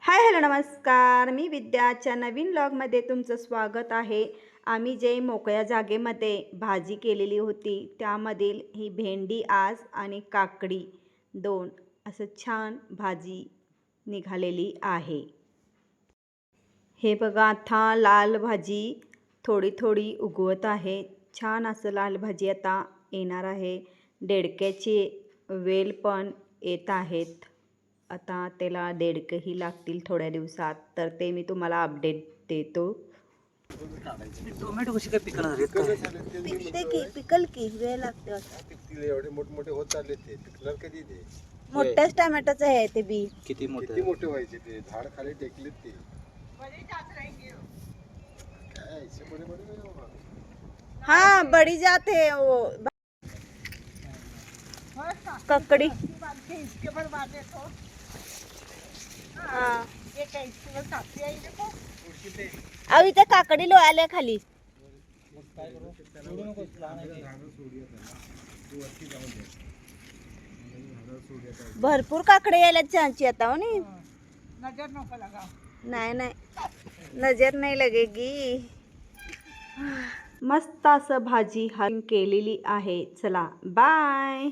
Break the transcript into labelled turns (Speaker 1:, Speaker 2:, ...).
Speaker 1: Hi hello नमस्कार, मी विद्याच्या नवीन व्लॉगमध्ये तुमचं स्वागत आहे. आम्ही जे मोकळ्या जागेमध्ये भाजी केलेली होती त्यामधील ही भेंडी आज आणि काकडी दोन असं छान भाजी निघालेली आहे. हे बघा, आता लाल भाजी थोडी थोडी उगवत आहे. छान असं लाल भाजी आता येणार आहे. देडक्याची वेल पण येत आहेत. आता त्याला देडकंही लागतील थोड्या दिवसात, तर ते मी तुम्हाला अपडेट देतो.
Speaker 2: टोमॅटो कशी काय पिकणार आहेत काय?
Speaker 1: पिकल की वेळ लागते.
Speaker 3: एवढे मोठे होत चालले ते पिकणार कधी ते
Speaker 1: मोठ्याच टोमॅटोचं आहे ते बी.
Speaker 2: किती मोठे
Speaker 3: किती मोठे व्हायचे ते झाड खाली टेकलेत ते काय ऐसे बडे बडे नाही बाबा.
Speaker 1: हाँ बड़ी जात है वो ककड़ी. हाँ अभी ते काकडी लो आले खाली. भरपूर काकडे यायला छानची आता हो नी.
Speaker 4: नजर नको लगाओ.
Speaker 1: नाही नाही नजर नाही लगेगी. मस्त असं भाजी केलेली आहे. चला बाय.